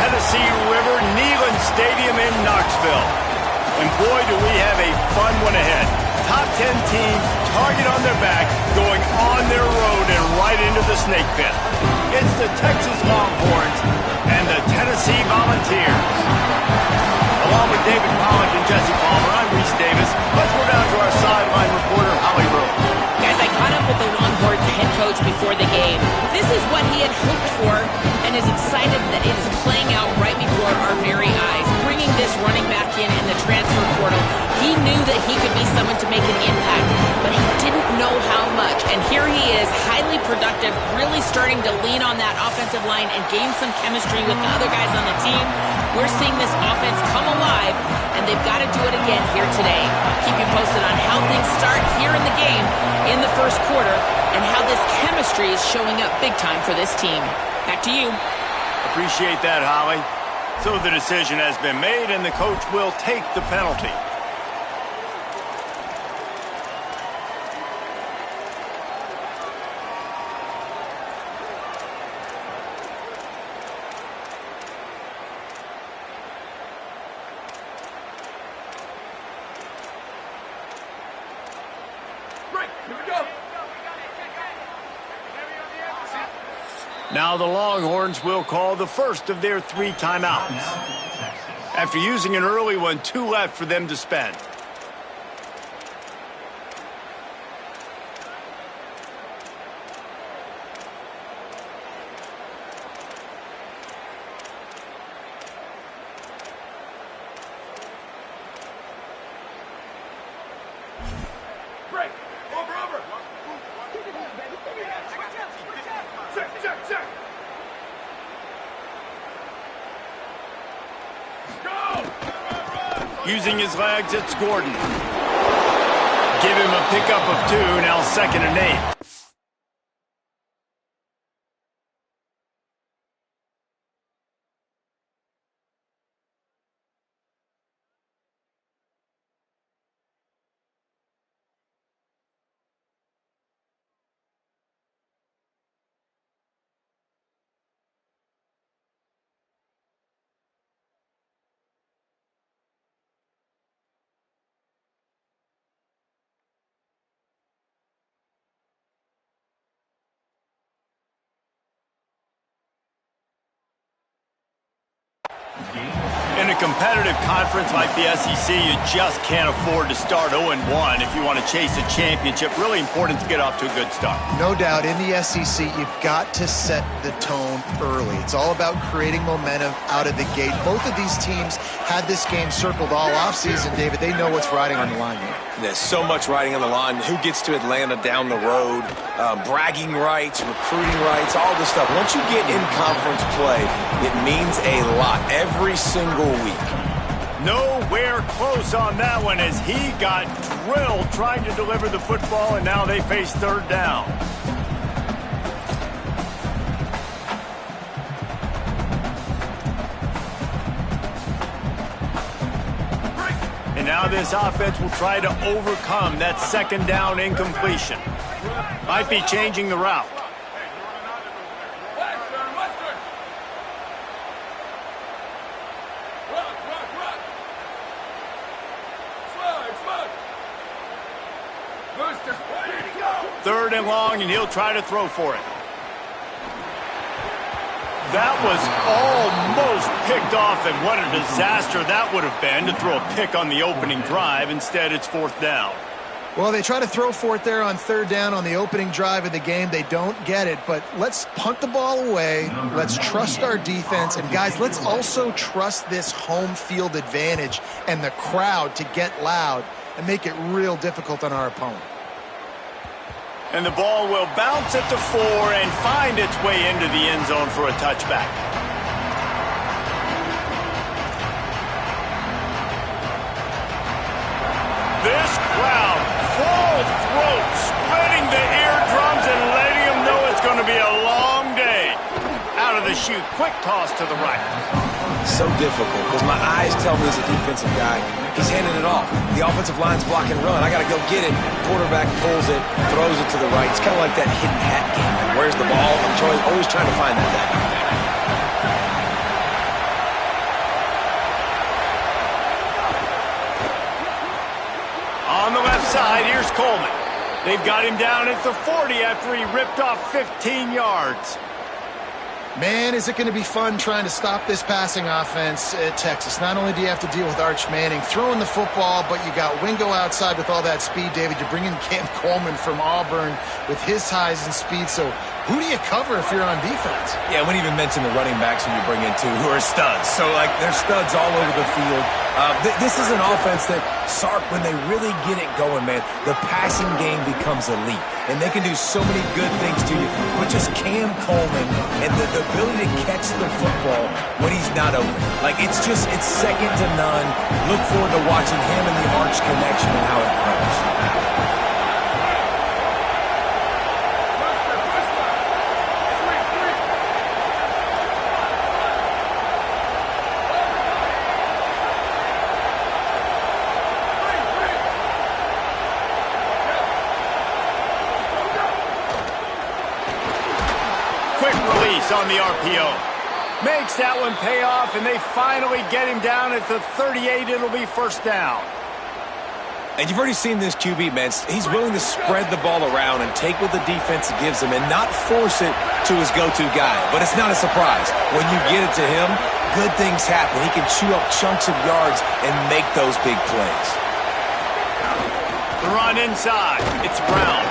Tennessee River Neyland Stadium in Knoxville. And boy, do we have a fun one ahead. Top 10 teams, target on their back, going on their road and right into the snake pit. It's the Texas Longhorns and the Tennessee Volunteers. Along with David Pollock and Jesse Palmer, I'm Reese Davis. Let's go down to our sideline reporter, Holly Rowe. Guys, I caught up with the Longhorns head coach before the game. This is what he had hoped for and is excited that it is playing out right before our very eyes. Bringing this running back in the transfer portal, he knew that he could be someone to make an impact, but he didn't know how much. And here he is, highly productive, really starting to lean on that offensive line and gain some chemistry with the other guys on the team. We're seeing this offense come alive, and they've got to do it again here today. I'll keep you posted on how things start here in the game in the first quarter and how this chemistry is showing up big time for this team. Back to you. Appreciate that, Holly. So the decision has been made, and the coach will take the penalty. Now the Longhorns will call the first of their 3 timeouts. After using an early one, 2 left for them to spend. Using his legs, it's Gordon. Give him a pickup of 2, now 2nd and 8. In a competitive conference like the SEC, you just can't afford to start 0-1 if you want to chase a championship. Really important to get off to a good start. No doubt, in the SEC, you've got to set the tone early. It's all about creating momentum out of the gate. Both of these teams had this game circled all offseason, David. They know what's riding on the line here. There's so much riding on the line. Who gets to Atlanta down the road, bragging rights, recruiting rights, all this stuff. Once you get in conference play, it means a lot every single week. Nowhere close on that one as he got drilled trying to deliver the football, and now they face 3rd down. And now this offense will try to overcome that 2nd down incompletion. Might be changing the route. Third and long, and he'll try to throw for it. That was almost picked off, and what a disaster that would have been to throw a pick on the opening drive. Instead, it's 4th down. Well, they try to throw for it there on 3rd down on the opening drive of the game. They don't get it, but let's punt the ball away. Let's trust our defense. And, guys, let's also trust this home field advantage and the crowd to get loud and make it real difficult on our opponent. And the ball will bounce at the 4 and find its way into the end zone for a touchback. This crowd, full throat, spreading the eardrums and letting them know it's going to be a long day. Out of the chute, quick toss to the right. So difficult because my eyes tell me as a defensive guy, he's handing it off. The offensive line's block and run. I got to go get it. Quarterback pulls it, throws it to the right. It's kind of like that hidden hat game. Where's the ball? I'm always trying to find that guy. inside. Here's Coleman. They've got him down at the 40 after he ripped off 15 yards. Man, is it going to be fun trying to stop this passing offense at Texas. Not only do you have to deal with Arch Manning throwing the football, but you got Wingo outside with all that speed, David. You bring in Cam Coleman from Auburn with his highs and speed. So who do you cover if you're on defense? Yeah, we didn't even mention the running backs who you bring in, too, who are studs. So, like, they're studs all over the field. This is an offense that, Sark, when they really get it going, man, the passing game becomes elite. And they can do so many good things to you. But just Cam Coleman and the ability to catch the football when he's not open. Like, it's second to none. Look forward to watching him and the Arch connection and how it grows. On the RPO. Makes that one pay off, and they finally get him down at the 38. It'll be first down. And you've already seen this QB, man. He's willing to spread the ball around and take what the defense gives him and not force it to his go-to guy. But it's not a surprise. When you get it to him, good things happen. He can chew up chunks of yards and make those big plays. The run inside. It's Brown.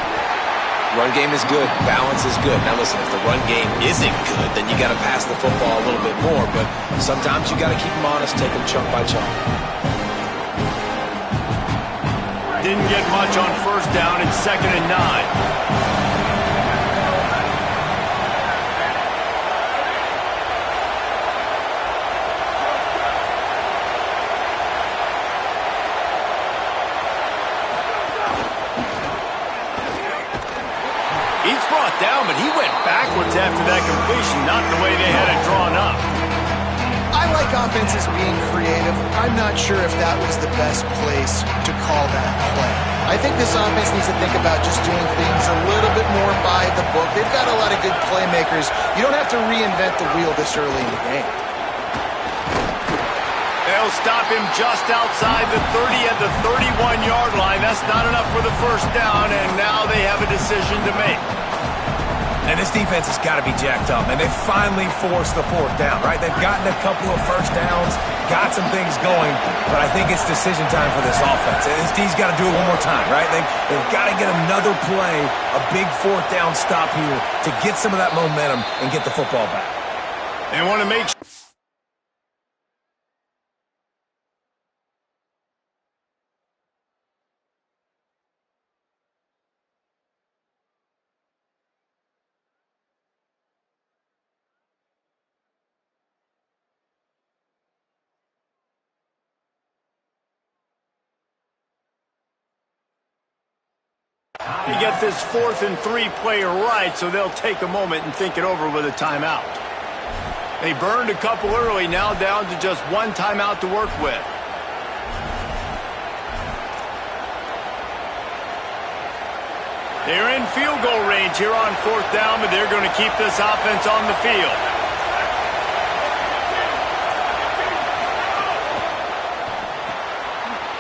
Run game is good. Balance is good. Now, listen, if the run game isn't good, then you got to pass the football a little bit more. But sometimes you got to keep them honest, take them chunk by chunk. Didn't get much on first down. It's 2nd and 9. Down, but he went backwards after that completion, not the way they had it drawn up. I like offenses being creative. I'm not sure if that was the best place to call that play. I think this offense needs to think about just doing things a little bit more by the book. They've got a lot of good playmakers. You don't have to reinvent the wheel this early in the game. They'll stop him just outside the 30 at the 31-yard line. That's not enough for the first down, and now they have a decision to make. And this defense has got to be jacked up, and they finally forced the fourth down, right? They've gotten a couple of first downs, got some things going, but I think it's decision time for this offense. And this D's got to do it one more time, right? They've got to get another play, a big fourth down stop here to get some of that momentum and get the football back. They want to make sure. You get this 4th and 3 play right, so they'll take a moment and think it over with a timeout. They burned a couple early, now down to just one timeout to work with. They're in field goal range here on 4th down, but they're going to keep this offense on the field.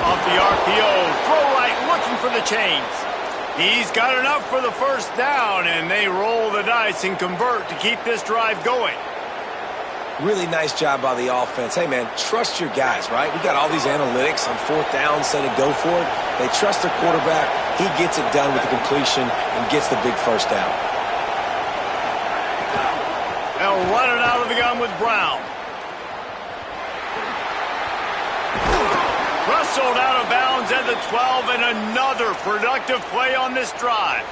Off the RPO, throw right, looking for the chains. He's got enough for the first down, and they roll the dice and convert to keep this drive going. Really nice job by the offense. Hey, man, trust your guys, right? We got all these analytics on 4th down, say to go for it. They trust their quarterback. He gets it done with the completion and gets the big first down. They'll run it out of the gun with Brown. Wrestled out of bounds at the 12, and another productive play on this drive.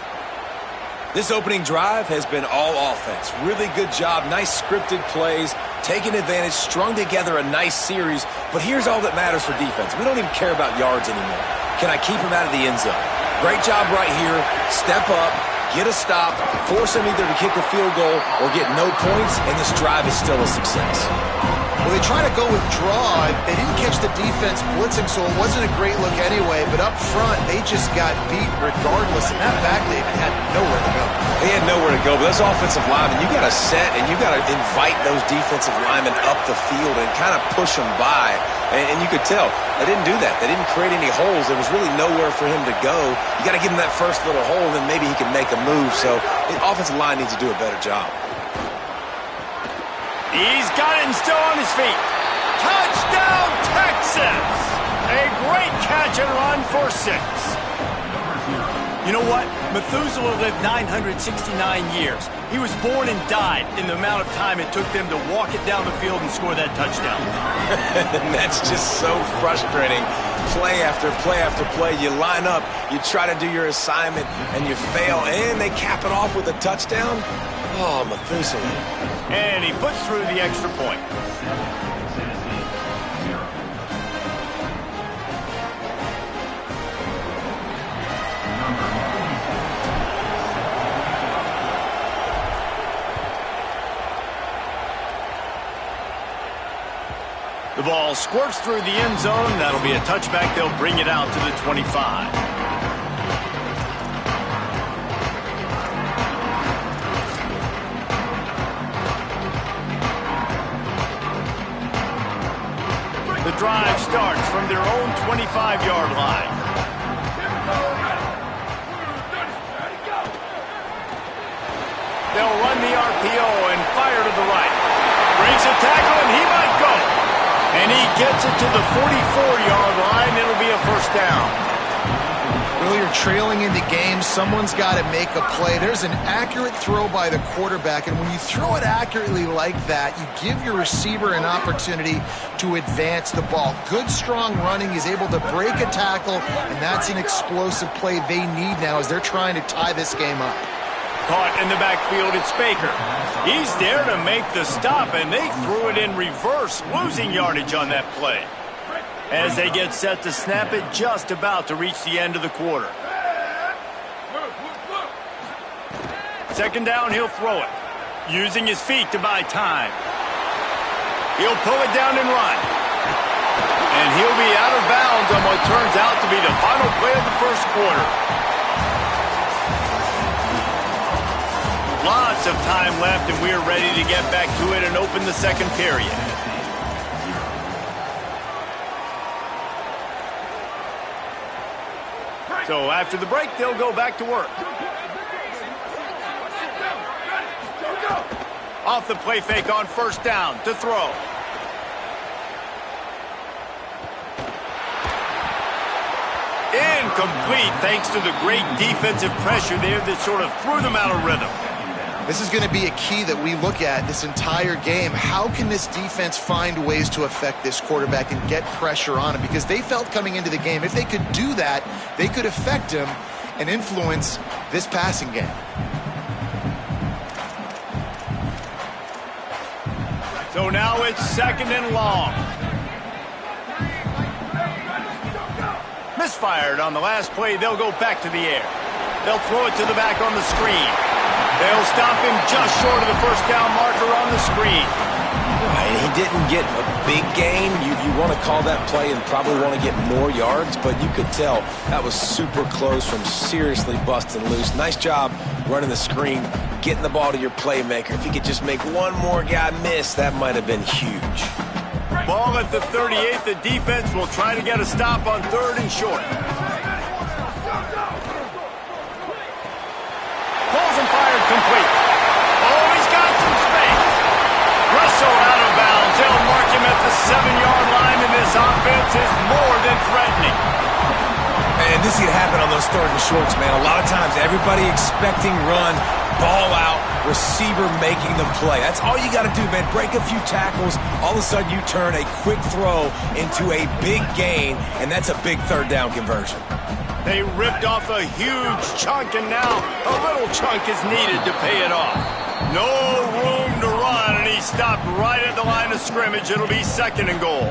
This opening drive has been all offense. Really good job, nice scripted plays, taking advantage, strung together a nice series. But here's all that matters for defense. We don't even care about yards anymore. Can I keep him out of the end zone? Great job right here. Step up, get a stop, force him either to kick a field goal or get no points, and this drive is still a success. Well, they try to go with draw. They didn't catch the defense blitzing, so it wasn't a great look anyway. But up front, they just got beat regardless. And that back lead had nowhere to go. They had nowhere to go. But those offensive linemen, you got to set and you got to invite those defensive linemen up the field and kind of push them by. And you could tell they didn't do that. They didn't create any holes. There was really nowhere for him to go. You got to give him that first little hole, and then maybe he can make a move. So the offensive line needs to do a better job. He's got it and still on his feet. Touchdown, Texas! A great catch and run for 6. You know what? Methuselah lived 969 years. He was born and died in the amount of time it took them to walk it down the field and score that touchdown. That's just so frustrating. Play after play after play. You line up, you try to do your assignment, and you fail, and they cap it off with a touchdown? Oh, Methuselah. And he puts through the extra point. The ball squirts through the end zone. That'll be a touchback. They'll bring it out to the 25. The drive starts from their own 25-yard line. They'll run the RPO and fire to the right. Breaks a tackle, and he might go. And he gets it to the 44-yard line. It'll be a first down. Well, you're trailing in the game. Someone's got to make a play. There's an accurate throw by the quarterback, and when you throw it accurately like that, you give your receiver an opportunity to advance the ball. Good, strong running. He's able to break a tackle, and that's an explosive play they need now as they're trying to tie this game up. Caught in the backfield, it's Baker. He's there to make the stop, and they threw it in reverse, losing yardage on that play. As they get set to snap it, just about to reach the end of the quarter. Second down, he'll throw it, using his feet to buy time. He'll pull it down and run. And he'll be out of bounds on what turns out to be the final play of the first quarter. Lots of time left, and we're ready to get back to it and open the second period. So after the break, they'll go back to work. Off the play fake on first down to throw. Incomplete thanks to the great defensive pressure there that sort of threw them out of rhythm. This is going to be a key that we look at this entire game. How can this defense find ways to affect this quarterback and get pressure on him? Because they felt coming into the game, if they could do that, they could affect him and influence this passing game. So now it's second and long. Misfired on the last play. They'll go back to the air. They'll throw it to the back on the screen. They'll stop him just short of the first down marker on the screen. And he didn't get a big gain. You want to call that play and probably want to get more yards, but you could tell that was super close from seriously busting loose. Nice job running the screen, getting the ball to your playmaker. If he could just make one more guy miss, that might have been huge. Ball at the 38. The defense will try to get a stop on third and short. Pulls and fired complete. Oh, he's got some space. Russell out of bounds. They'll mark him at the 7-yard line, and this offense is more than threatening. And this can happen on those third and shorts, man. A lot of times, everybody expecting run, ball out, receiver making the play. That's all you got to do, man. Break a few tackles. All of a sudden, you turn a quick throw into a big gain, and that's a big third down conversion. They ripped off a huge chunk, and now a little chunk is needed to pay it off. No room to run, and he stopped right at the line of scrimmage. It'll be second and goal.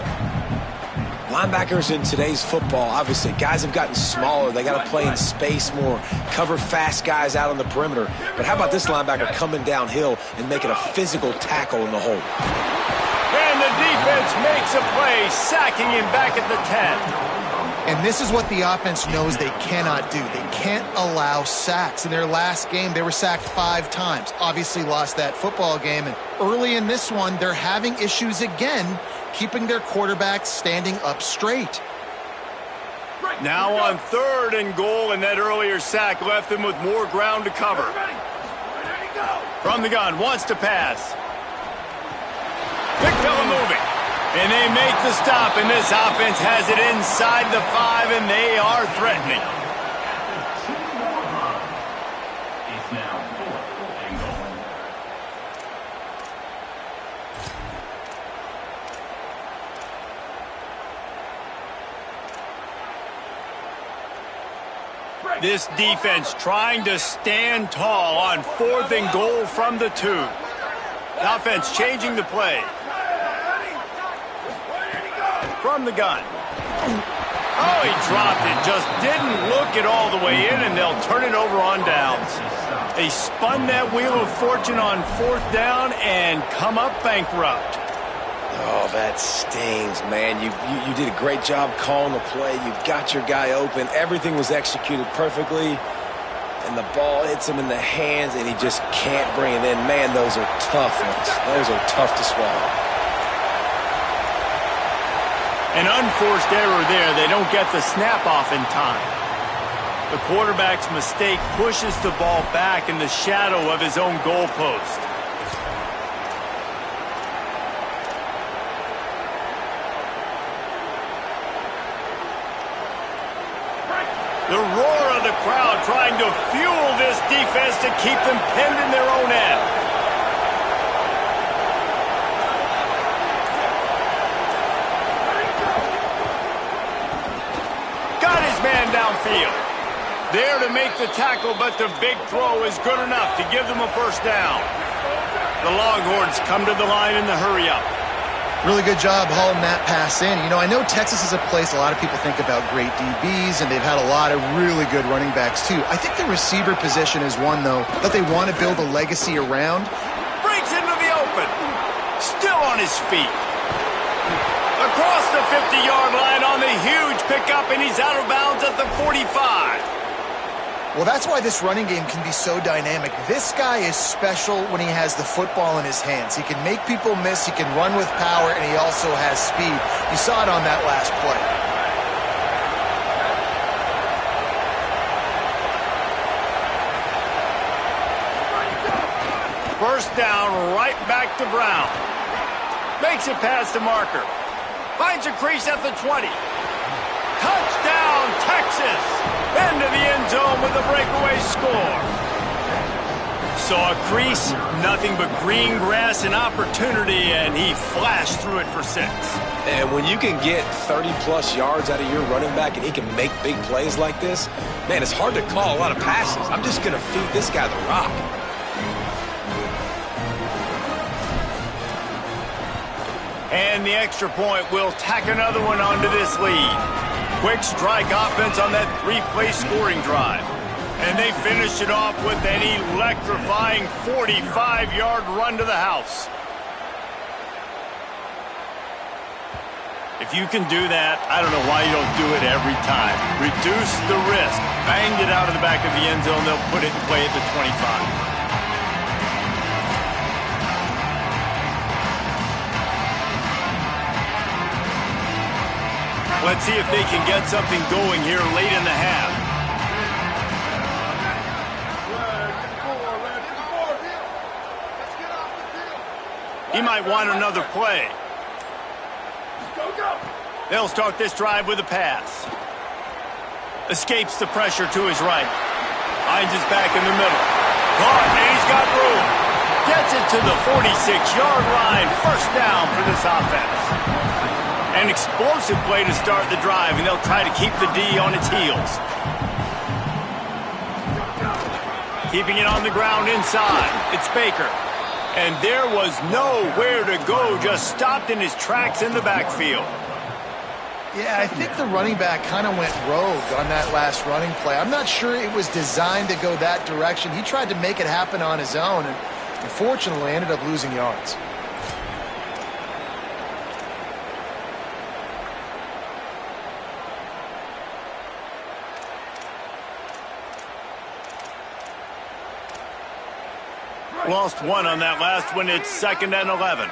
Linebackers in today's football, obviously, guys have gotten smaller. They got to play in space more, cover fast guys out on the perimeter. But how about this linebacker coming downhill and making a physical tackle in the hole? And the defense makes a play, sacking him back at the 10. And this is what the offense knows they cannot do. They can't allow sacks. In their last game, they were sacked 5 times. Obviously lost that football game. And early in this one, they're having issues again keeping their quarterback standing up straight. Now on 3rd and goal, and that earlier sack left them with more ground to cover. From the gun, wants to pass. Big fella moving. And they make the stop, and this offense has it inside the 5, and they are threatening. This defense trying to stand tall on 4th and goal from the 2. The offense changing the play. From the gun. Oh, he dropped it. Just didn't look it all the way in, and they'll turn it over on downs. They spun that wheel of fortune on 4th down and come up bankrupt. Oh, that stings, man. You did a great job calling the play. You got your guy open. Everything was executed perfectly. And the ball hits him in the hands, and he just can't bring it in. Man, those are tough ones. Those are tough to swallow. An unforced error there. They don't get the snap off in time. The quarterback's mistake pushes the ball back in the shadow of his own goalpost. The roar of the crowd trying to fuel this defense to keep them pinned in their own end. Got his man downfield. There to make the tackle, but the big throw is good enough to give them a 1st down. The Longhorns come to the line in the hurry-up. Really good job hauling that pass in. You know, I know Texas is a place a lot of people think about great DBs, and they've had a lot of really good running backs, too. I think the receiver position is one, though, that they want to build a legacy around. Breaks into the open. Still on his feet. Across the 50-yard line on the huge pickup, and he's out of bounds at the 45. Well, that's why this running game can be so dynamic. This guy is special when he has the football in his hands. He can make people miss, he can run with power, and he also has speed. You saw it on that last play. First down, right back to Brown. Makes it past the marker. Finds a crease at the 20. Touchdown, Texas! Into the end zone with a breakaway score. Saw a crease, nothing but green grass and opportunity, and he flashed through it for 6. And when you can get 30-plus yards out of your running back and he can make big plays like this, man, it's hard to call a lot of passes. I'm just going to feed this guy the rock. And the extra point will tack another one onto this lead. Quick strike offense on that 3-play scoring drive. And they finish it off with an electrifying 45-yard run to the house. If you can do that, I don't know why you don't do it every time. Reduce the risk. Banged it out of the back of the end zone. They'll put it in play at the 25. Let's see if they can get something going here late in the half. He might want another play. They'll start this drive with a pass. Escapes the pressure to his right. Finds his back in the middle. Caught, and he's got room. Gets it to the 46-yard line. First down for this offense. An explosive play to start the drive, and they'll try to keep the D on its heels. Keeping it on the ground inside. It's Baker. And there was nowhere to go, just stopped in his tracks in the backfield. Yeah, I think the running back kind of went rogue on that last running play. I'm not sure it was designed to go that direction. He tried to make it happen on his own, and unfortunately ended up losing yards. Lost one on that last one. It's 2nd and 11.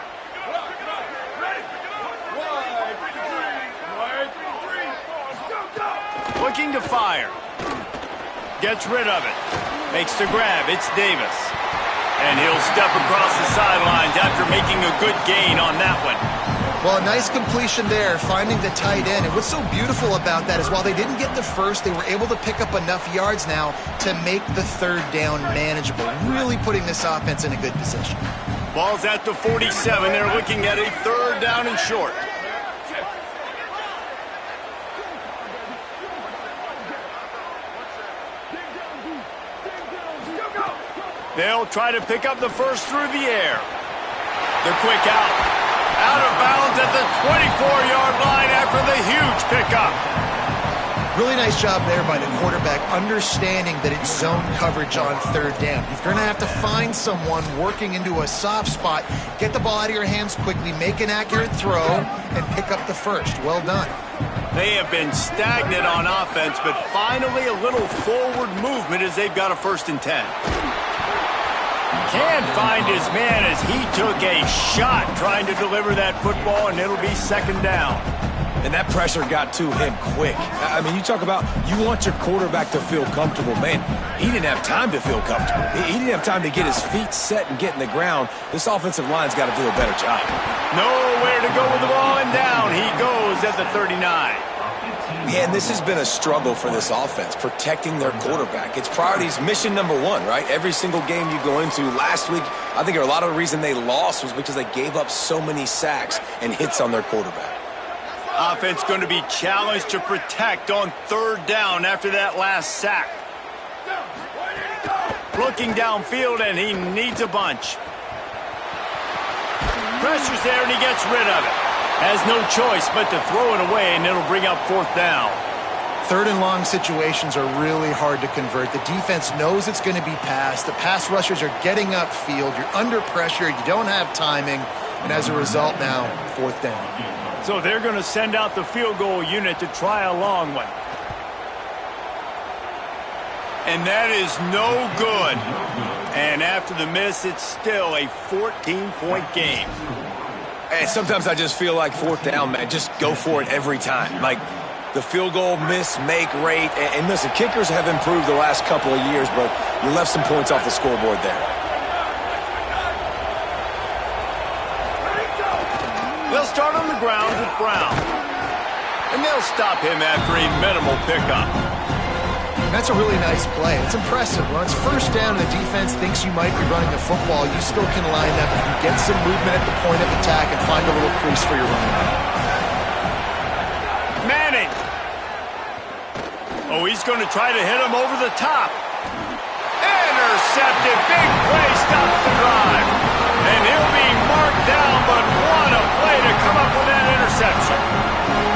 looking to fire. Gets rid of it. Makes the grab. It's Davis. And he'll step across the sidelines after making a good gain on that one. Well, a nice completion there, finding the tight end. And what's so beautiful about that is while they didn't get the first, they were able to pick up enough yards now to make the third down manageable, really putting this offense in a good position. Ball's at the 47. They're looking at a third down and short. They'll try to pick up the first through the air. The quick out. Out of bounds at the 24-yard line after the huge pickup. Really nice job there by the quarterback, understanding that it's zone coverage on third down. You're going to have to find someone working into a soft spot, get the ball out of your hands quickly, make an accurate throw, and pick up the first. Well done. They have been stagnant on offense, but finally a little forward movement as they've got a 1st and 10. Can't find his man as he took a shot trying to deliver that football, and it'll be 2nd down. And that pressure got to him quick. I mean, you talk about you want your quarterback to feel comfortable. Man, he didn't have time to feel comfortable. He didn't have time to get his feet set and get in the ground. This offensive line's got to do a better job. Nowhere to go with the ball, and down he goes at the 39. Man, this has been a struggle for this offense, protecting their quarterback. It's priorities, mission number 1, right? Every single game you go into. Last week, I think a lot of the reason they lost was because they gave up so many sacks and hits on their quarterback. Offense going to be challenged to protect on 3rd down after that last sack. Looking downfield, and he needs a bunch. Pressure's there, and he gets rid of it. Has no choice but to throw it away, and it'll bring up 4th down. 3rd and long situations are really hard to convert. The defense knows it's going to be passed. The pass rushers are getting upfield. You're under pressure. You don't have timing. And as a result now, 4th down. So they're going to send out the field goal unit to try a long one. And that is no good. And after the miss, it's still a 14-point game. And sometimes I just feel like 4th down, man, just go for it every time. Like the field goal miss-make rate. And listen, kickers have improved the last couple of years, but you left some points off the scoreboard there. They'll start on the ground with Brown. And they'll stop him after a minimal pickup. That's a really nice play. It's impressive. When it's 1st down and the defense thinks you might be running the football, you still can line up and get some movement at the point of attack and find a little crease for your running back. Manning. Oh, he's going to try to hit him over the top. Intercepted. Big play stops the drive. And he'll be marked down, but what a play to come up with that interception.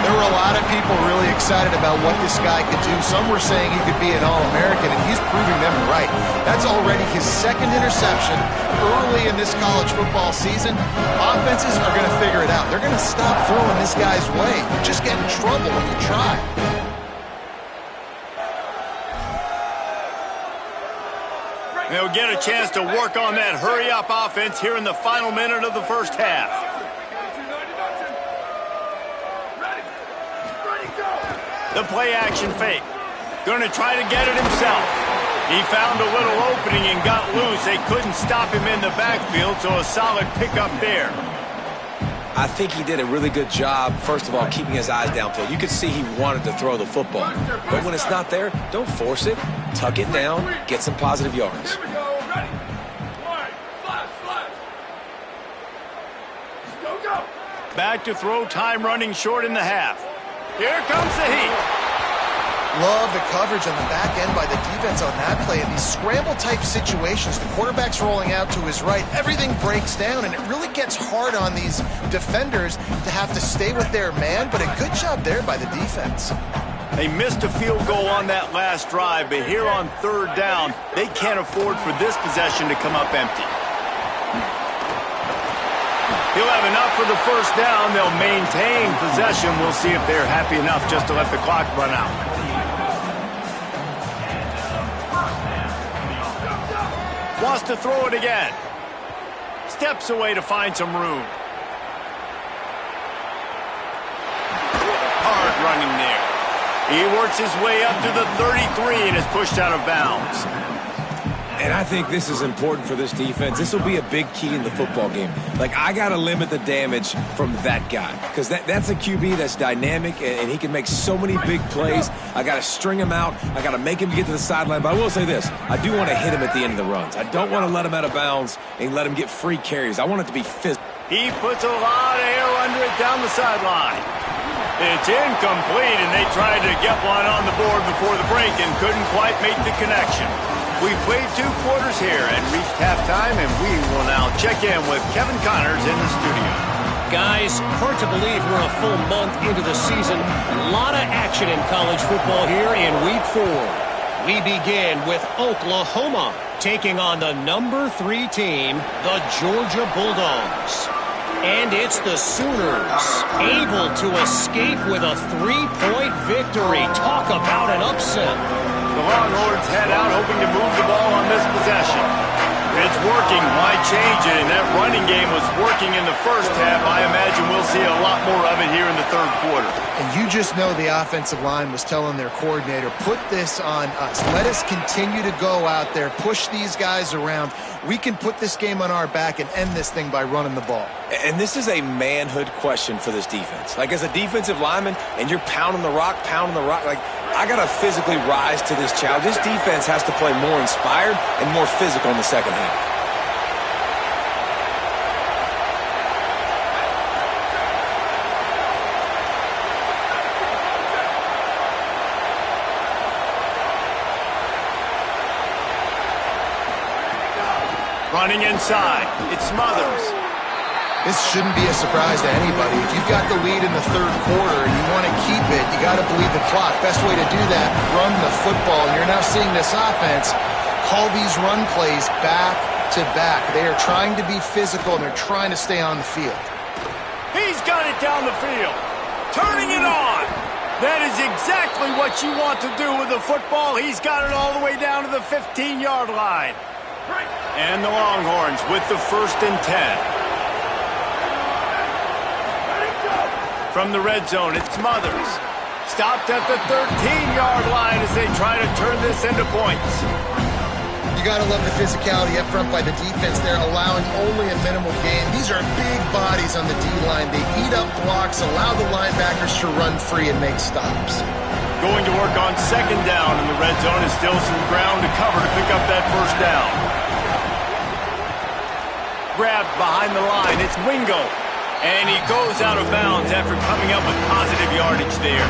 There were a lot of people really excited about what this guy could do. Some were saying he could be an All-American, and he's proving them right. That's already his 2nd interception early in this college football season. Offenses are going to figure it out. They're going to stop throwing this guy's way. You just get in trouble when you try. They'll get a chance to work on that hurry-up offense here in the final minute of the 1st half. The play-action fake. Going to try to get it himself. He found a little opening and got loose. They couldn't stop him in the backfield, so a solid pickup there. I think he did a really good job, first of all, keeping his eyes downfield. You could see he wanted to throw the football. But when it's not there, don't force it. Tuck it down. Get some positive yards. Back to throw, time running short in the half. Here comes the heat. Love the coverage on the back end by the defense on that play. In these scramble-type situations, the quarterback's rolling out to his right. Everything breaks down, and it really gets hard on these defenders to have to stay with their man, but a good job there by the defense. They missed a field goal on that last drive, but here on 3rd down, they can't afford for this possession to come up empty. He'll have enough for the 1st down. They'll maintain possession. We'll see if they're happy enough just to let the clock run out. Wants to throw it again. Steps away to find some room. Hard running there. He works his way up to the 33 and is pushed out of bounds. And I think this is important for this defense. This will be a big key in the football game. Like, I got to limit the damage from that guy because that's a QB that's dynamic, and he can make so many big plays. I got to string him out. I got to make him get to the sideline. But I will say this. I do want to hit him at the end of the runs. I don't want to let him out of bounds and let him get free carries. I want it to be physical. He puts a lot of air under it down the sideline. It's incomplete, and they tried to get one on the board before the break and couldn't quite make the connection. We've played 2 quarters here and reached halftime, and we will now check in with Kevin Connors in the studio. Guys, hard to believe we're a full month into the season. A lot of action in college football here in Week 4. We begin with Oklahoma taking on the number 3 team, the Georgia Bulldogs. And it's the Sooners, able to escape with a 3-point victory. Talk about an upset. The Longhorns head out hoping to move the ball on this possession. It's working. Why change it? And that running game was working in the first half. I imagine we'll see a lot more of it here in the 3rd quarter. And you just know the offensive line was telling their coordinator, put this on us. Let us continue to go out there, push these guys around. We can put this game on our back and end this thing by running the ball. And this is a manhood question for this defense. Like, as a defensive lineman, and you're pounding the rock, like, I got to physically rise to this challenge. This defense has to play more inspired and more physical in the second half. Running inside. It's Smothers. This shouldn't be a surprise to anybody. If you've got the lead in the 3rd quarter and you want to keep it, you got to bleed the clock. Best way to do that, run the football. And you're now seeing this offense call these run plays back to back. They are trying to be physical, and they're trying to stay on the field. He's got it down the field. Turning it on. That is exactly what you want to do with the football. He's got it all the way down to the 15-yard line. And the Longhorns with the 1st and 10. From the red zone, it's Smothers. Stopped at the 13-yard line as they try to turn this into points. You got to love the physicality up front by the defense. They're allowing only a minimal gain. These are big bodies on the D-line. They eat up blocks, allow the linebackers to run free and make stops. Going to work on 2nd down in the red zone is still some ground to cover to pick up that 1st down. Grabbed behind the line, it's Wingo. And he goes out of bounds after coming up with positive yardage there.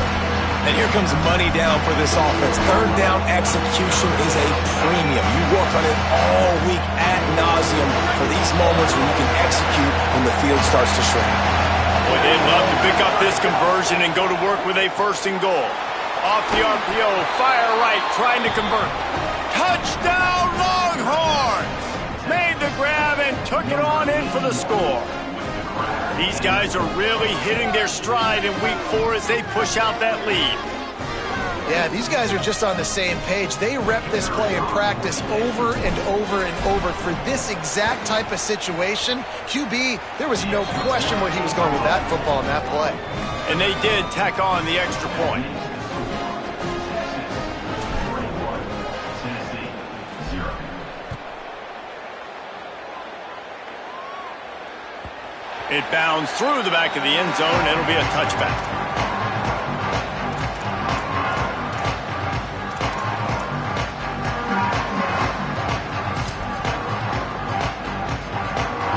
And here comes money down for this offense. 3rd down execution is a premium. You work on it all week ad nauseum for these moments when you can execute when the field starts to shrink. Boy, they'd love to pick up this conversion and go to work with a 1st and goal. Off the RPO, fire right, trying to convert. Touchdown Longhorns! Made the grab and took it on in for the score. These guys are really hitting their stride in Week 4 as they push out that lead. Yeah, these guys are just on the same page. They rep this play in practice over and over and over for this exact type of situation. QB, there was no question where he was going with that football and that play. And they did tack on the extra point. It bounds through the back of the end zone. It'll be a touchback.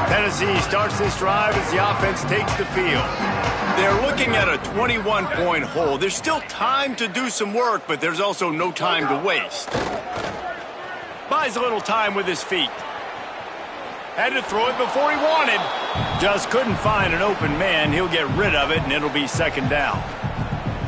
Tennessee starts this drive as the offense takes the field. They're looking at a 21-point hole. There's still time to do some work, but there's also no time to waste. Buys a little time with his feet. Had to throw it before he wanted. Just couldn't find an open man. He'll get rid of it, and it'll be 2nd down.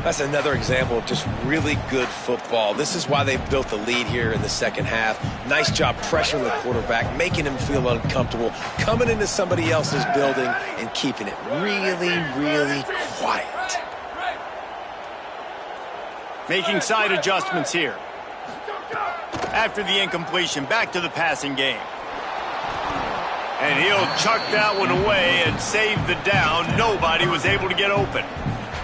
That's another example of just really good football. This is why they built the lead here in the second half. Nice job pressuring the quarterback, making him feel uncomfortable, coming into somebody else's building and keeping it really, really quiet. Making side adjustments here. After the incompletion, back to the passing game. And he'll chuck that one away and save the down. Nobody was able to get open.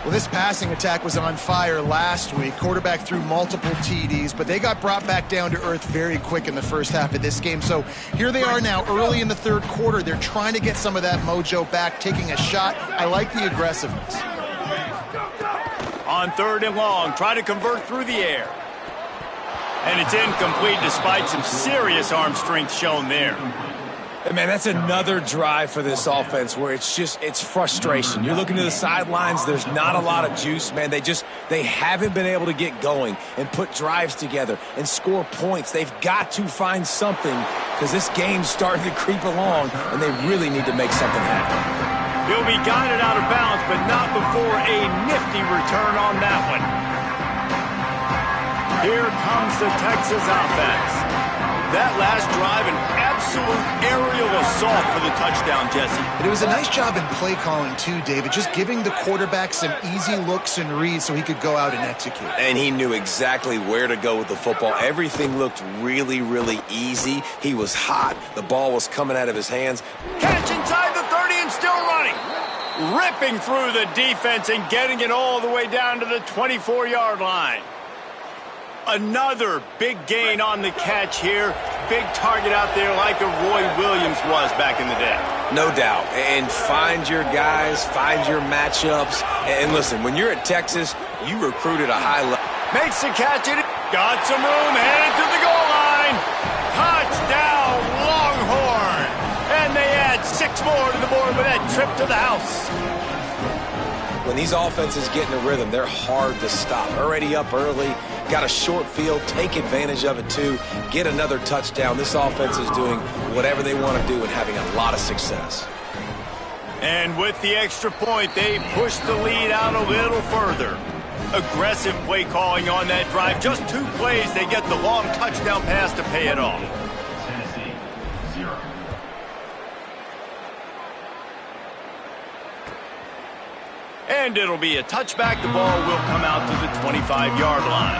Well, this passing attack was on fire last week. Quarterback threw multiple TDs, but they got brought back down to earth very quick in the first half of this game. So here they are now early in the third quarter. They're trying to get some of that mojo back, taking a shot. I like the aggressiveness. On 3rd and long, try to convert through the air. And it's incomplete despite some serious arm strength shown there. And man, that's another drive for this offense where it's frustration. You're looking to the sidelines, there's not a lot of juice, man. They haven't been able to get going and put drives together and score points. They've got to find something because this game's starting to creep along and they really need to make something happen. He'll be guided out of bounds, but not before a nifty return on that one. Here comes the Texas offense. That last drive, an absolute aerial assault for the touchdown, Jesse. But it was a nice job in play calling too, David, just giving the quarterback some easy looks and reads so he could go out and execute. And he knew exactly where to go with the football. Everything looked really, really easy. He was hot. The ball was coming out of his hands. Catch inside the 30 and still running. Ripping through the defense and getting it all the way down to the 24-yard line. Another big gain on the catch here. Big target out there like a Roy Williams was back in the day. No doubt. And find your guys, find your matchups. And listen, when you're at Texas, you recruit at a high level. Makes the catch. It got some room. Headed to the goal line. Touchdown, Longhorn. And they add 6 more to the board with that trip to the house. When these offenses get in a rhythm, they're hard to stop. Already up early, got a short field, take advantage of it too, get another touchdown. This offense is doing whatever they want to do and having a lot of success. And with the extra point, they push the lead out a little further. Aggressive play calling on that drive. Just 2 plays, they get the long touchdown pass to pay it off. And it'll be a touchback. The ball will come out to the 25-yard line.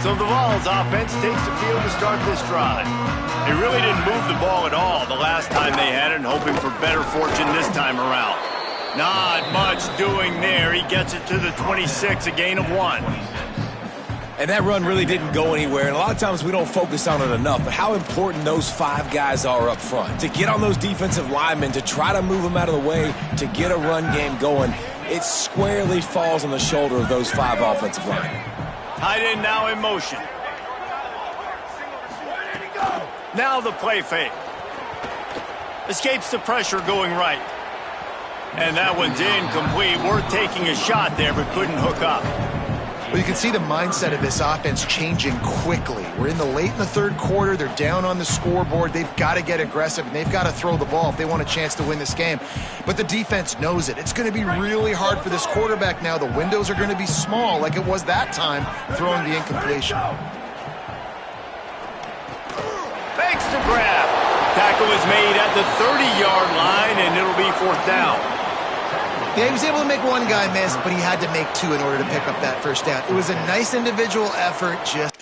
So the Vols offense takes the field to start this drive. They really didn't move the ball at all the last time they had it, and hoping for better fortune this time around. Not much doing there. He gets it to the 26, a gain of 1. And that run really didn't go anywhere. And a lot of times we don't focus on it enough. But how important those 5 guys are up front. To get on those defensive linemen, to try to move them out of the way, to get a run game going, it squarely falls on the shoulder of those 5 offensive linemen. Tight end now in motion. Now the play fake. Escapes the pressure going right. And that one's incomplete. Worth taking a shot there, but couldn't hook up. Well, you can see the mindset of this offense changing quickly. We're in the late in the third quarter. They're down on the scoreboard. They've got to get aggressive, and they've got to throw the ball if they want a chance to win this game. But the defense knows it. It's going to be really hard for this quarterback now. The windows are going to be small like it was that time throwing the incompletion. Fakes to grab. Tackle is made at the 30-yard line, and it'll be 4th down. Yeah, he was able to make 1 guy miss, but he had to make 2 in order to pick up that first down. It was a nice individual effort, just...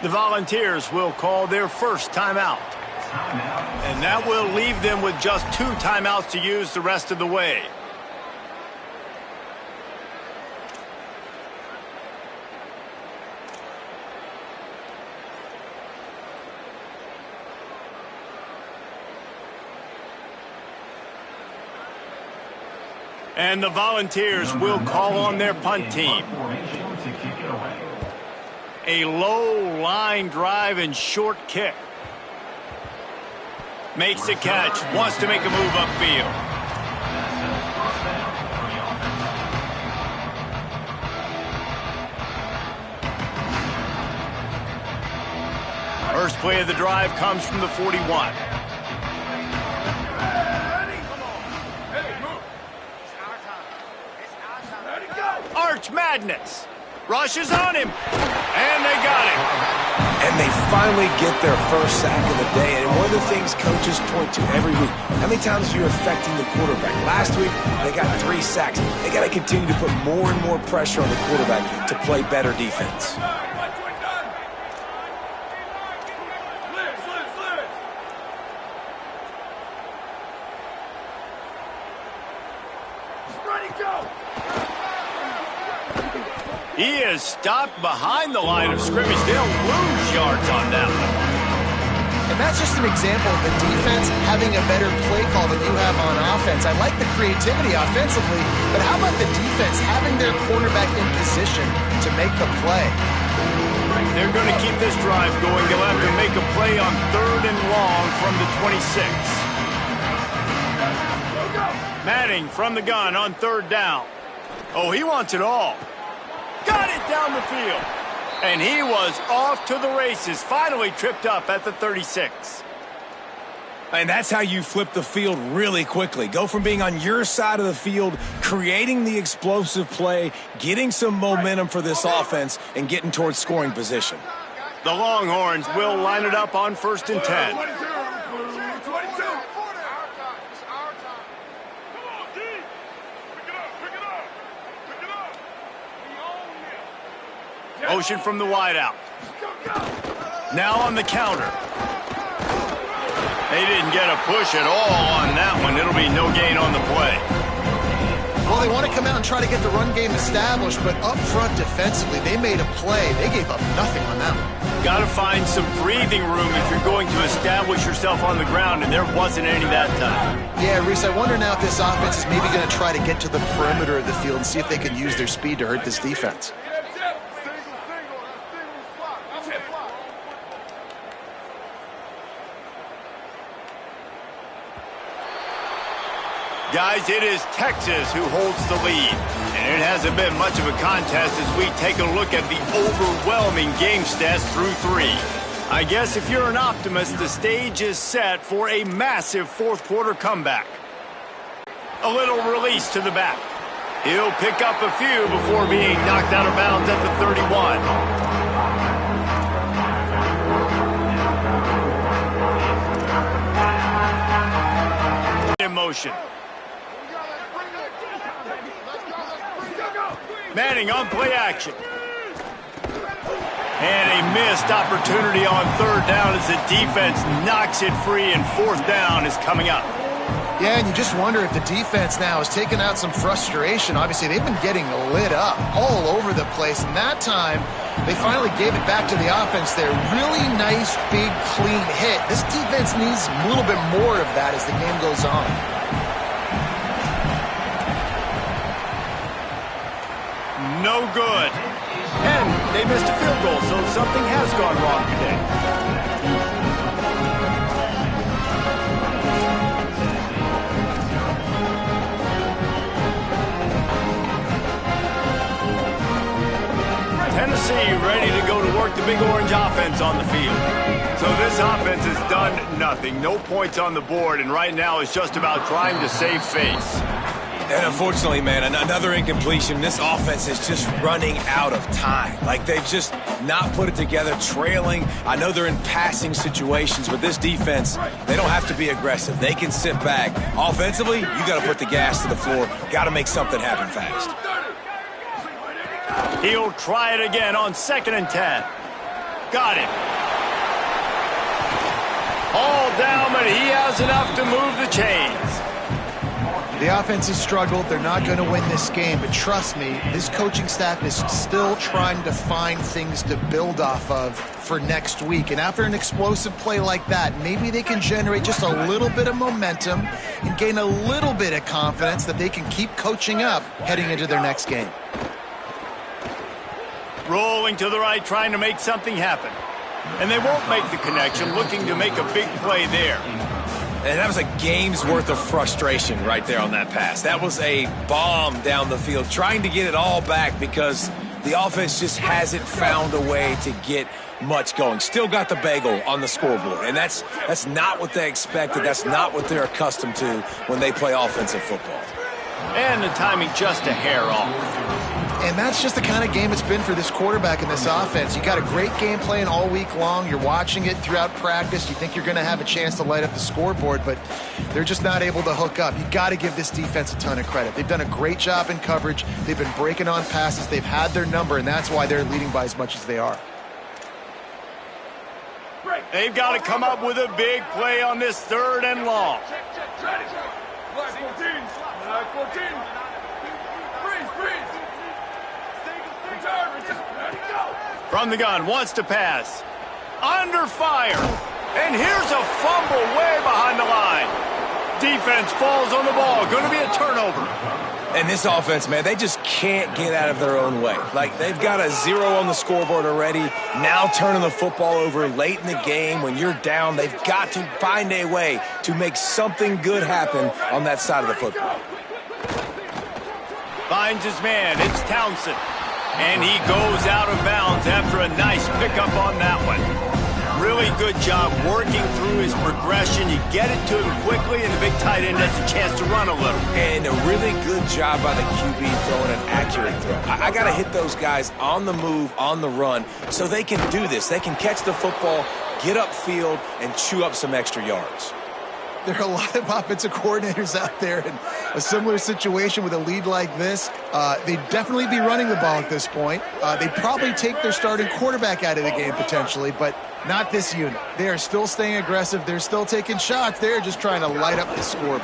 The Volunteers will call their first timeout. And that will leave them with just 2 timeouts to use the rest of the way. And the Volunteers will call on their punt team. A low line drive and short kick. Makes the catch. Wants to make a move upfield. First play of the drive comes from the 41. Arch Madness. Rushes on him. And they got him. And they finally get their first sack of the day. And one of the things coaches point to every week, how many times you're affecting the quarterback. Last week, they got 3 sacks. They got to continue to put more and more pressure on the quarterback to play better defense. He is stopped behind the line of scrimmage. They'll lose yards on that one. And that's just an example of the defense having a better play call than you have on offense. I like the creativity offensively, but how about the defense having their cornerback in position to make the play? They're going to keep this drive going. They'll have to make a play on 3rd and long from the 26. Manning from the gun on 3rd down. Oh, he wants it all. Got it down the field. And he was off to the races. Finally tripped up at the 36. And that's how you flip the field really quickly. Go from being on your side of the field, creating the explosive play, getting some momentum for this offense, and getting towards scoring position. The Longhorns will line it up on 1st and 10. Motion from the wideout. Now on the counter. They didn't get a push at all on that one. It'll be no gain on the play. Well, they want to come out and try to get the run game established, but up front defensively, they made a play. They gave up nothing on that one. Got to find some breathing room if you're going to establish yourself on the ground, and there wasn't any that time. Yeah, Reese, I wonder now if this offense is maybe going to try to get to the perimeter of the field and see if they can use their speed to hurt this defense. Guys, it is Texas who holds the lead, and it hasn't been much of a contest as we take a look at the overwhelming game stats through 3. I guess if you're an optimist, the stage is set for a massive 4th quarter comeback. A little release to the back. He'll pick up a few before being knocked out of bounds at the 31. In motion. Manning on play action. And a missed opportunity on 3rd down as the defense knocks it free, and 4th down is coming up. Yeah, and you just wonder if the defense now has taken out some frustration. Obviously, they've been getting lit up all over the place, and that time they finally gave it back to the offense there. Really nice, big, clean hit. This defense needs a little bit more of that as the game goes on. No good. And they missed a field goal, so something has gone wrong today. Tennessee ready to go to work the Big Orange offense on the field. So this offense has done nothing. No points on the board, and right now it's just about trying to save face. And unfortunately, man, another incompletion. This offense is just running out of time. Like, they've just not put it together, trailing. I know they're in passing situations, but this defense, they don't have to be aggressive. They can sit back. Offensively, you got to put the gas to the floor. Got to make something happen fast. He'll try it again on 2nd and 10. Got it. All down, but he has enough to move the chains. The offense has struggled. They're not going to win this game, but trust me, this coaching staff is still trying to find things to build off of for next week. And after an explosive play like that, maybe they can generate just a little bit of momentum and and gain a little bit of confidence that they can keep coaching up heading into their next game. Rolling to the right, trying to make something happen. And they won't make the connection, looking to make a big play there. And that was a game's worth of frustration right there on that pass. That was a bomb down the field, trying to get it all back because the offense just hasn't found a way to get much going. Still got the bagel on the scoreboard, and that's not what they expected. That's not what they're accustomed to when they play offensive football. And the timing just a hair off. And that's just the kind of game it's been for this quarterback and this offense. You got a great game plan all week long. You're watching it throughout practice. You think you're going to have a chance to light up the scoreboard, but they're just not able to hook up. You got to give this defense a ton of credit. They've done a great job in coverage. They've been breaking on passes. They've had their number, and that's why they're leading by as much as they are. They've got to come up with a big play on this 3rd and long. Black 14. Freeze. From the gun, wants to pass. Under fire. And here's a fumble way behind the line. Defense falls on the ball. Going to be a turnover. And this offense, man, they just can't get out of their own way. Like, they've got a 0 on the scoreboard already. Now turning the football over late in the game when you're down. They've got to find a way to make something good happen on that side of the football. Finds his man. It's Townsend. And he goes out of bounds after a nice pickup on that one. Really good job working through his progression. You get it to him quickly, and the big tight end has a chance to run a little. And a really good job by the QB throwing an accurate throw. I got to hit those guys on the move, on the run, so they can do this. They can catch the football, get upfield, and chew up some extra yards. There are a lot of offensive coordinators out there in a similar situation with a lead like this. They'd definitely be running the ball at this point. They'd probably take their starting quarterback out of the game potentially, but not this unit. They are still staying aggressive. They're still taking shots. They're just trying to light up the scoreboard.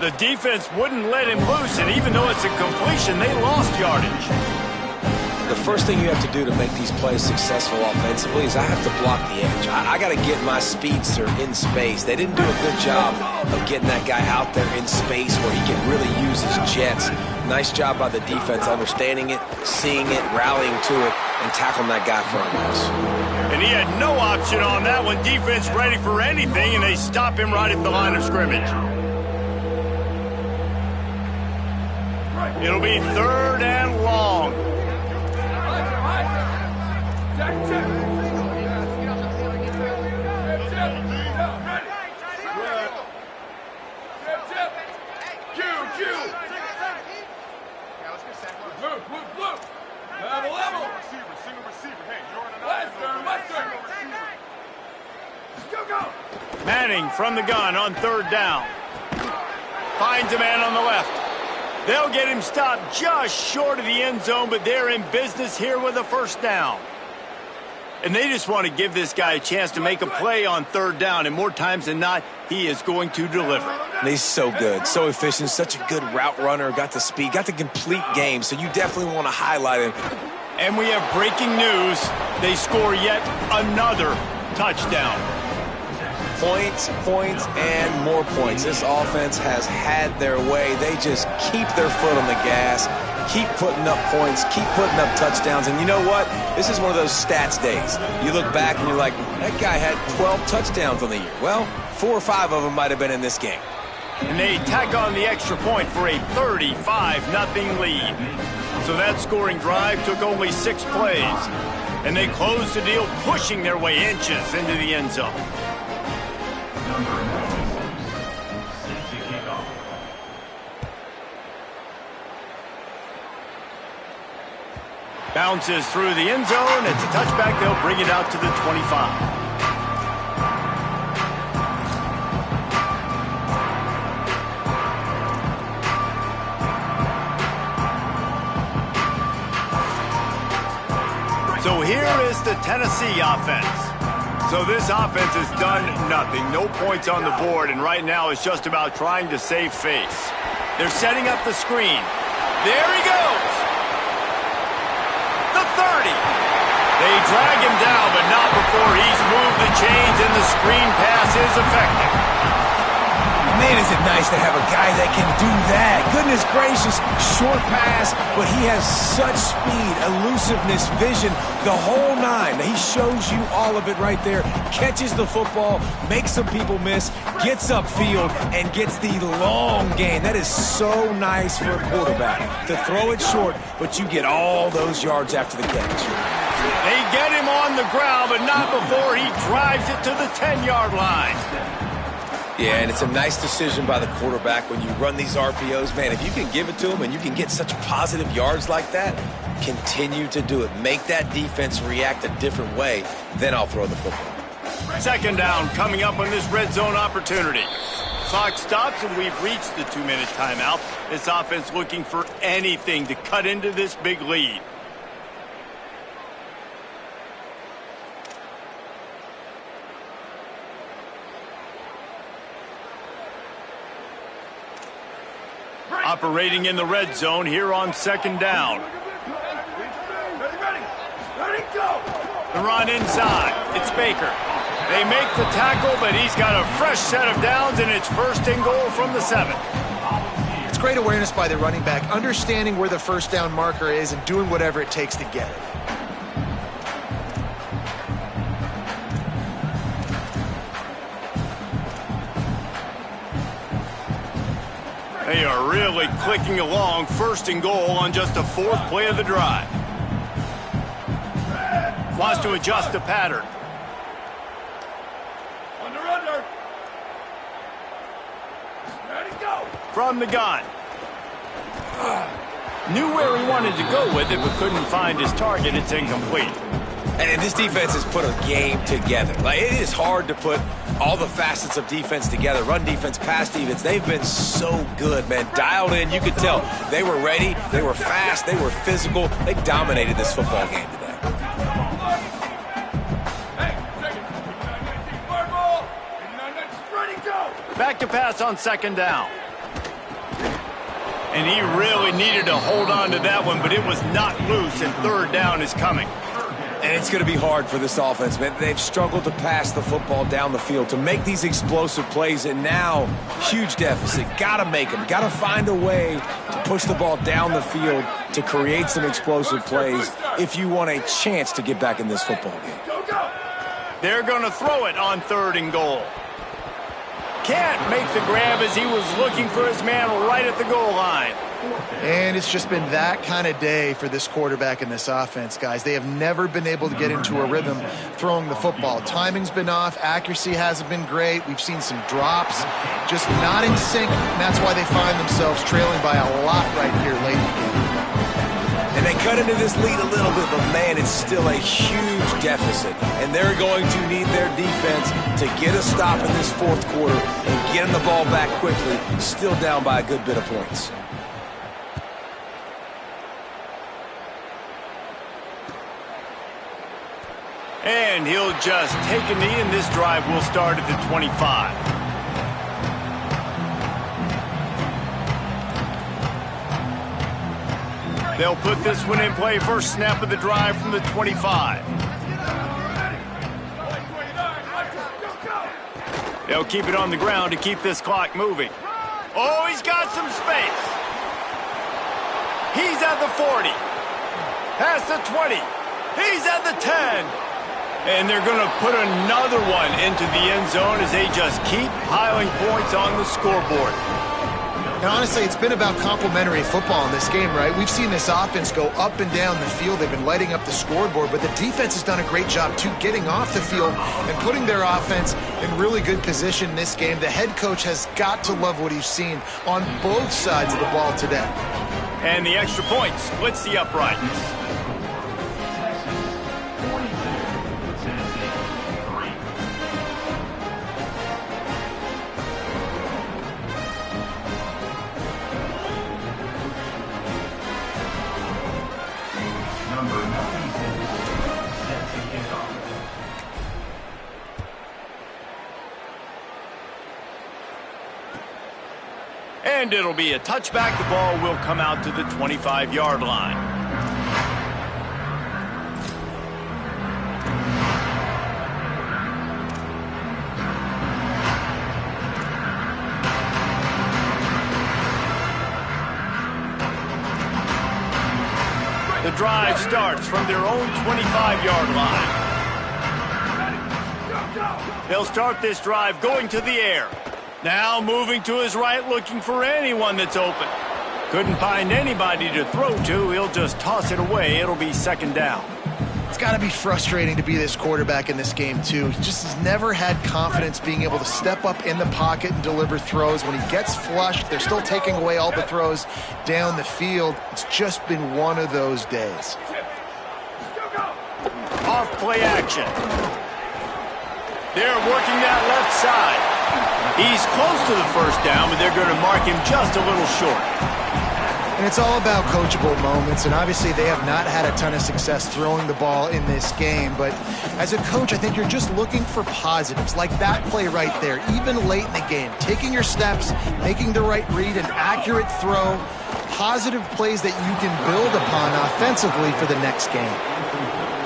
The defense wouldn't let him loose, and even though it's a completion, they lost yardage. The first thing you have to do to make these plays successful offensively is I have to block the edge. I got to get my speedster in space. They didn't do a good job of getting that guy out there in space where he can really use his jets. Nice job by the defense understanding it, seeing it, rallying to it, and tackling that guy for a loss. And he had no option on that one. Defense ready for anything, and they stop him right at the line of scrimmage. It'll be 3rd and long. Manning from the gun on 3rd down. Finds a man on the left. They'll get him stopped just short of the end zone, but they're in business here with a 1st down. And they just want to give this guy a chance to make a play on 3rd down, and more times than not, he is going to deliver. And he's so good, so efficient, such a good route runner, got the speed, got the complete game, so you definitely want to highlight him. And we have breaking news. They score yet another touchdown. Points, and more points. This offense has had their way. They just keep their foot on the gas, keep putting up points, keep putting up touchdowns. And you know what? This is one of those stats days. You look back and you're like, that guy had 12 touchdowns on the year. Well, 4 or 5 of them might have been in this game. And they tack on the extra point for a 35-0 lead. So that scoring drive took only 6 plays. And they closed the deal, pushing their way inches into the end zone. Bounces through the end zone. It's a touchback. They'll bring it out to the 25. So here is the Tennessee offense. So this offense has done nothing. No points on the board, and right now it's just about trying to save face. They're setting up the screen. There he goes. The 30. They drag him down, but not before he's moved the chains, and the screen pass is effective. Man, is it nice to have a guy that can do that. Goodness gracious, short pass, but he has such speed, elusiveness, vision, the whole nine. He shows you all of it right there. Catches the football, makes some people miss, gets upfield, and gets the long gain. That is so nice for a quarterback to throw it short, but you get all those yards after the catch. They get him on the ground, but not before he drives it to the 10-yard line. Yeah, and it's a nice decision by the quarterback when you run these RPOs. Man, if you can give it to him and you can get such positive yards like that, continue to do it. Make that defense react a different way, then I'll throw the football. Second down coming up on this red zone opportunity. Clock stops and we've reached the 2-minute timeout. This offense looking for anything to cut into this big lead. Operating in the red zone here on second down. Ready, go! The run inside. It's Baker. They make the tackle, but he's got a fresh set of downs, and it's first and goal from the 7. It's great awareness by the running back, understanding where the first down marker is and doing whatever it takes to get it. They are really clicking along, first and goal on just the 4th play of the drive. Wants to adjust the pattern. Under. Ready, go! From the gun. Knew where he wanted to go with it, but couldn't find his target. It's incomplete. And this defense has put a game together. Like, it is hard to put all the facets of defense together. Run defense, pass defense. They've been so good, man. Dialed in. You could tell they were ready. They were fast. They were physical. They dominated this football game today. Back to pass on second down. And he really needed to hold on to that one, but it was not loose, and third down is coming. And it's going to be hard for this offense, man. They've struggled to pass the football down the field, to make these explosive plays, and now, huge deficit. Got to make them. Got to find a way to push the ball down the field to create some explosive plays if you want a chance to get back in this football game. They're going to throw it on 3rd and goal. Can't make the grab as he was looking for his man right at the goal line. And it's just been that kind of day for this quarterback and this offense, guys. They have never been able to get into a rhythm throwing the football. Timing's been off. Accuracy hasn't been great. We've seen some drops, just not in sync. And that's why they find themselves trailing by a lot right here late in the game. And they cut into this lead a little bit, but, man, it's still a huge deficit. And they're going to need their defense to get a stop in this 4th quarter and get them the ball back quickly, still down by a good bit of points. And he'll just take a knee, and this drive will start at the 25. They'll put this one in play, first snap of the drive from the 25. They'll keep it on the ground to keep this clock moving. Oh, he's got some space. He's at the 40. Past the 20. He's at the 10. And they're going to put another one into the end zone as they just keep piling points on the scoreboard. And honestly, it's been about complementary football in this game, right? We've seen this offense go up and down the field. They've been lighting up the scoreboard, but the defense has done a great job, too, getting off the field and putting their offense in really good position in this game. The head coach has got to love what he's seen on both sides of the ball today. And the extra point splits the uprights. And it'll be a touchback. The ball will come out to the 25-yard line. drive starts from their own 25-yard line. They'll start this drive going to the air. Now moving to his right, looking for anyone that's open. Couldn't find anybody to throw to. He'll just toss it away. It'll be second down. It's got to be frustrating to be this quarterback in this game, too. He just has never had confidence being able to step up in the pocket and deliver throws. When he gets flushed, they're still taking away all the throws down the field. It's just been one of those days. Off play action. They're working that left side. He's close to the first down, but they're going to mark him just a little short. And it's all about coachable moments, and obviously they have not had a ton of success throwing the ball in this game. But as a coach, I think you're just looking for positives, like that play right there, even late in the game. Taking your steps, making the right read, an accurate throw, positive plays that you can build upon offensively for the next game.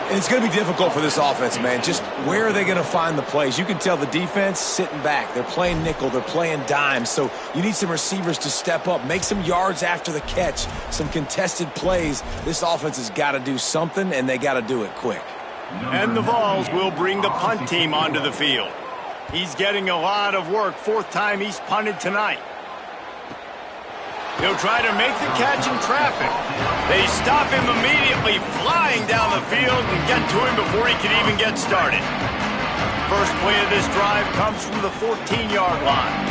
And it's going to be difficult for this offense, man. Just where are they going to find the plays? You can tell the defense sitting back. They're playing nickel. They're playing dime. So you need some receivers to step up, make some yards after the catch, some contested plays. This offense has got to do something, and they got to do it quick. And the Vols will bring the punt team onto the field. He's getting a lot of work. Fourth time he's punted tonight. He'll try to make the catch in traffic. They stop him immediately, flying down the field and get to him before he can even get started. First play of this drive comes from the 14-yard line.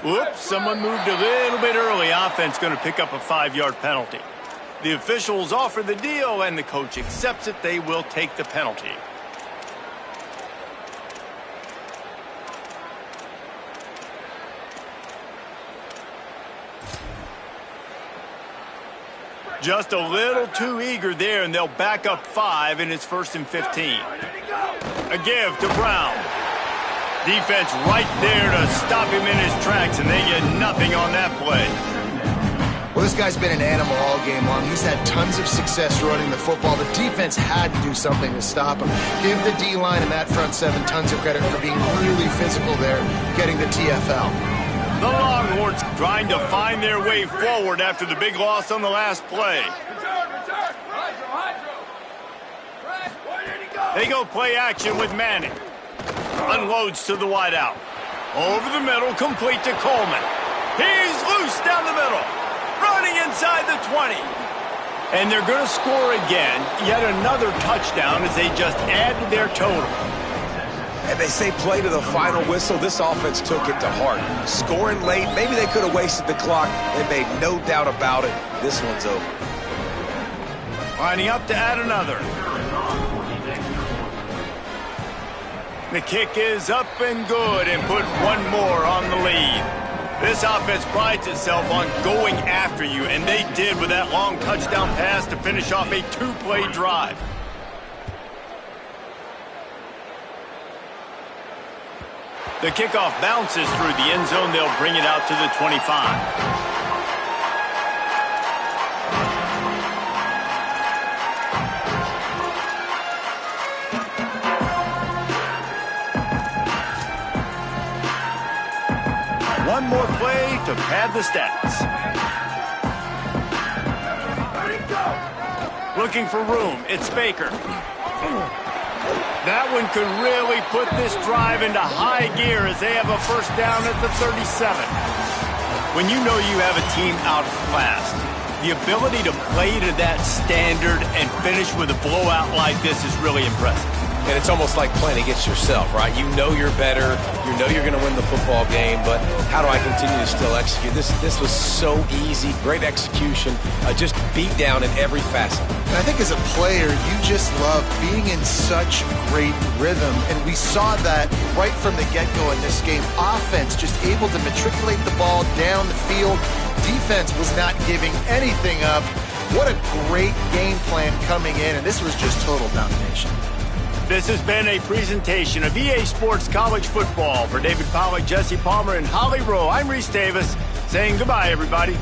Whoops, someone moved a little bit early. Offense going to pick up a 5-yard penalty. The officials offer the deal, and the coach accepts it. They will take the penalty. Just a little too eager there, and they'll back up 5, and it's 1st and 15. A give to Brown. Defense right there to stop him in his tracks, and they get nothing on that play. Well, this guy's been an animal all game long. He's had tons of success running the football. The defense had to do something to stop him. Give the D-line and that front seven tons of credit for being really physical there, getting the TFL. The Longhorns trying to find their way forward after the big loss on the last play. They go play action with Madden. Unloads to the wideout. Over the middle, complete to Coleman. He's loose down the middle. Running inside the 20. And they're going to score again. Yet another touchdown as they just add to their total. And they say play to the final whistle. This offense took it to heart. Scoring late, maybe they could have wasted the clock. They made no doubt about it. This one's over. Lining up to add another. The kick is up and good, and put one more on the lead. This offense prides itself on going after you, and they did with that long touchdown pass to finish off a 2-play drive. The kickoff bounces through the end zone. They'll bring it out to the 25. One more play to pad the stats. Looking for room. It's Baker. That one could really put this drive into high gear as they have a first down at the 37. When you know you have a team outclassed, the ability to play to that standard and finish with a blowout like this is really impressive. And it's almost like playing against yourself, right? You know you're better. You know you're going to win the football game, but how do I continue to still execute? This was so easy. Great execution. Just beat down in every facet. And I think as a player, you just love being in such great rhythm. And we saw that right from the get-go in this game. Offense just able to matriculate the ball down the field. Defense was not giving anything up. What a great game plan coming in, and this was just total domination. This has been a presentation of EA Sports College Football. For David Pollack, Jesse Palmer, and Holly Rowe, I'm Reese Davis saying goodbye, everybody.